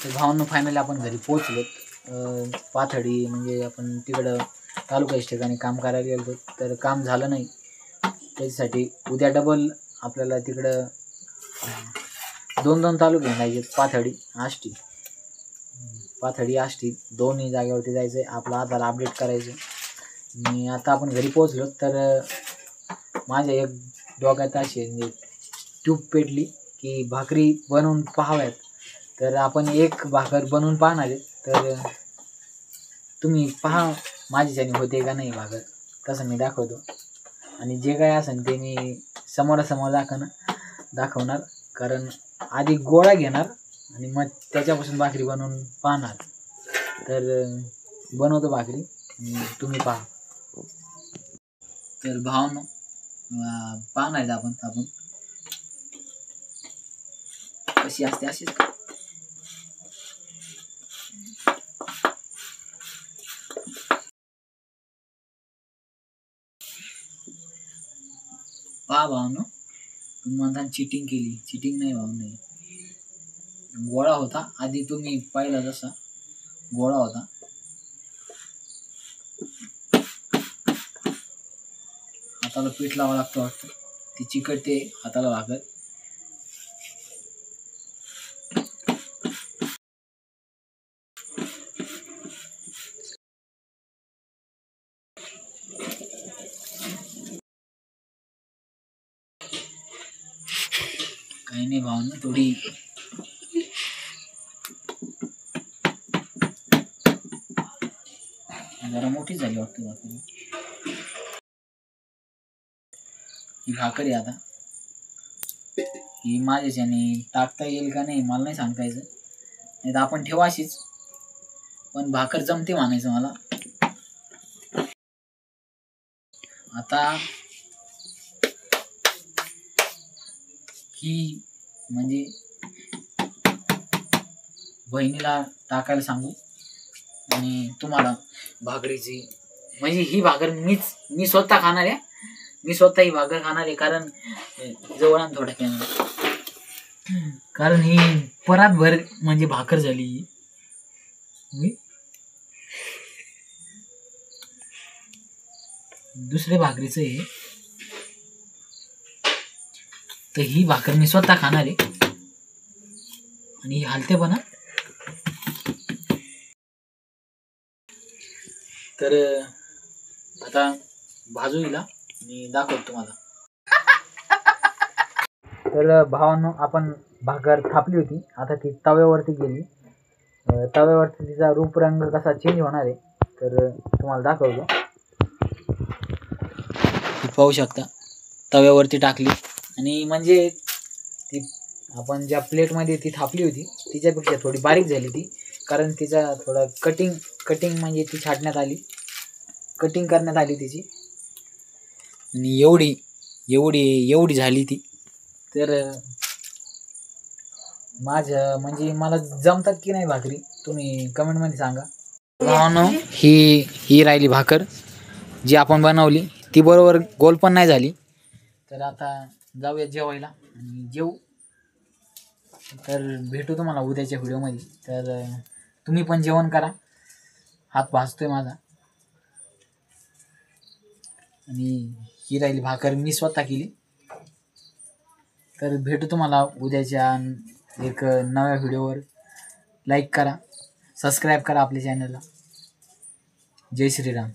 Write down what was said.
तर भावांनो फायनली आपण घरी पोहोचलो. पाथडी म्हणजे आपण तिकडं तालुक्याच्या ठिकाणी काम करायला गेलो तर काम झालं नाही. त्याच्यासाठी उद्या डबल आपल्याला तिकडं 2 तालुके जायचे, पाथडी आष्टी दोन्ही जागेवरती जायचं आहे. आपला आधार अपडेट करायचं. आणि आता आपण घरी पोहोचलो तर माझ्या एक डोक्यात अशी म्हणजे ट्यूब पेटली की भाकरी बनवून पाहाव्यात. तर आपण एक भाकर बनवून पाहणार आहे. तर तुम्ही पहा माझ्याच्याने होते का नाही भाकर, तसं मी दाखवतो. आणि जे काय असेल ते मी समोरासमोर दाखवणार. कारण आधी गोळा घेणार आणि मग त्याच्यापासून भाकरी बनवून पाहणार. तर बनवतो भाकरी, तुम्ही पहा. तर भावांनो पाहणार आहेत आपण कशी असते अशीच का. पहा भावांनो, तुम्ही म्हणता चिटिंग केली. चिटिंग नाही भाऊ, गोळा होता आधी. तुम्ही पाहिला जसा गोळा होता. हाताला पीठ लावावं लागतं वाटतं, ती चिकटते हाताला भाकर. काही नाही भावना, थोडी जरा मोठी झाली वाटतं भाकरी. ही भाकर आहे आता. ही माझ्याच्याने टाकता येईल का नाही मला नाही सांगता यायचं. नाही तर आपण ठेवा अशीच, पण भाकर जमते म्हणायचं मला. आता ही म्हणजे बहिणीला टाकायला सांगू आणि तुम्हाला भाकरीची म्हणजे ही भाकर मी स्वतः खाणार आहे. मी स्वतः ही भाकर खाणार आहे. कारण जवळ आण थोडा कॅमेरा. कारण ही परातभर म्हणजे भाकर झाली. दुसरे भाकरीचं आहे. तर ही भाकर मी स्वतः खाणार आहे आणि हालते पण. तर आता भाजू हिला मी दाखवतो तुम्हाला. तर भावांनो आपण भाकर थापली होती, आता ती तव्यावरती गेली. तव्यावरती तिचा रूपरंग कसा चेंज होणार आहे तर तुम्हाला दाखवतो. पाहू शकता तव्यावरती टाकली आणि म्हणजे ती आपण ज्या प्लेटमध्ये ती थापली होती तिच्यापेक्षा थोडी बारीक झाली ती. कारण तिचा थोडा कटिंग म्हणजे ती छाटण्यात आली, कटिंग करण्यात आली तिची. आणि एवढी झाली ती. तर माझ्या म्हणजे मला जमतात की नाही भाकरी तुम्ही कमेंटमध्ये सांगा. भावांनो ही राहिली भाकर जी आपण बनवली, ती बरोबर गोल पण नाही झाली. तर आता जाऊया जेवायला आणि जेवू. तर भेटू तुम्हाला उद्याच्या व्हिडिओमध्ये. तर तुम्ही पण जेवण करा. हात भाजतोय माझा. आणि ही राहिली भाकर मी स्वतः केली. तर भेटू तुम्हाला उद्याच्या एक नव्या व्हिडिओवर. लाईक करा, सबस्क्राईब करा आपल्या चॅनलला. जय श्रीराम.